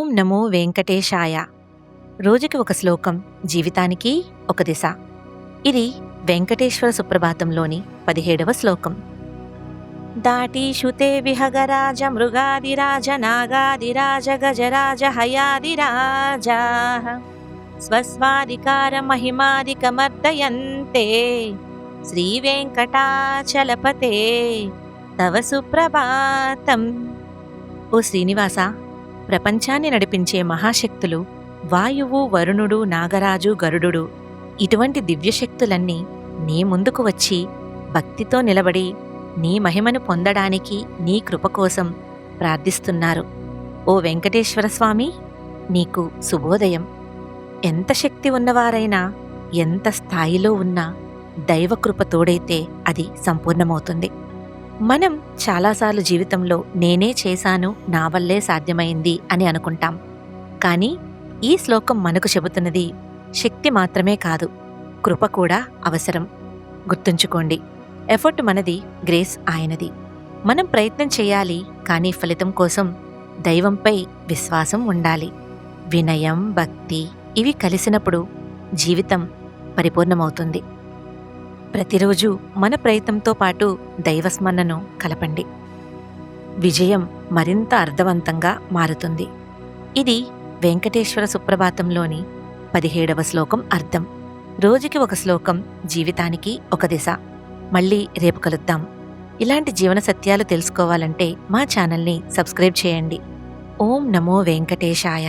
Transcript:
ఓం నమో వెంకటేశాయ. రోజుకి ఒక శ్లోకం, జీవితానికి ఒక దిశ. ఇది వెంకటేశ్వర సుప్రభాతంలోని 17వ శ్లోకం. దాటీషుతే విహగరాజ మృగాదిరాజ నాగాదిరాజ గజరాజ హయాదిరాజ స్వస్వాధికార మహిమాదికమర్దయంతే శ్రీవేంకటాచలపతే తవ సుప్రభాతం. ఓ శ్రీనివాస, ప్రపంచాన్ని నడిపించే మహాశక్తులు వాయువు, వరుణుడు, నాగరాజు, గరుడు ఇటువంటి దివ్యశక్తులన్నీ నీ ముందుకు వచ్చి భక్తితో నిలబడి నీ మహిమను పొందడానికి నీ కృప కోసం ప్రార్థిస్తున్నారు. ఓ వెంకటేశ్వర స్వామి, నీకు శుభోదయం. ఎంత శక్తి ఉన్నవారైనా, ఎంత స్థాయిలో ఉన్నా దైవకృప తోడైతే అది సంపూర్ణమవుతుంది. మనం చాలాసార్లు జీవితంలో నేనే చేశాను, నా వల్లే సాధ్యమైంది అని అనుకుంటాం. కానీ ఈ శ్లోకం మనకు చెబుతున్నది శక్తి మాత్రమే కాదు, కృప కూడా అవసరం. గుర్తుంచుకోండి, ఎఫర్ట్ మనది, గ్రేస్ ఆయనది. మనం ప్రయత్నం చేయాలి, కానీ ఫలితం కోసం దైవంపై విశ్వాసం ఉండాలి. వినయం, భక్తి ఇవి కలిసినప్పుడు జీవితం పరిపూర్ణమవుతుంది. ప్రతిరోజు మన ప్రయత్నంతో పాటు దైవస్మరణను కలపండి. విజయం మరింత అర్థవంతంగా మారుతుంది. ఇది వెంకటేశ్వర సుప్రభాతంలోని 17వ శ్లోకం అర్థం. రోజుకి ఒక శ్లోకం, జీవితానికి ఒక దిశ. మళ్ళీ రేపు కలుద్దాం. ఇలాంటి జీవన సత్యాలు తెలుసుకోవాలంటే మా ఛానల్ని సబ్స్క్రైబ్ చేయండి. ఓం నమో వెంకటేశాయ.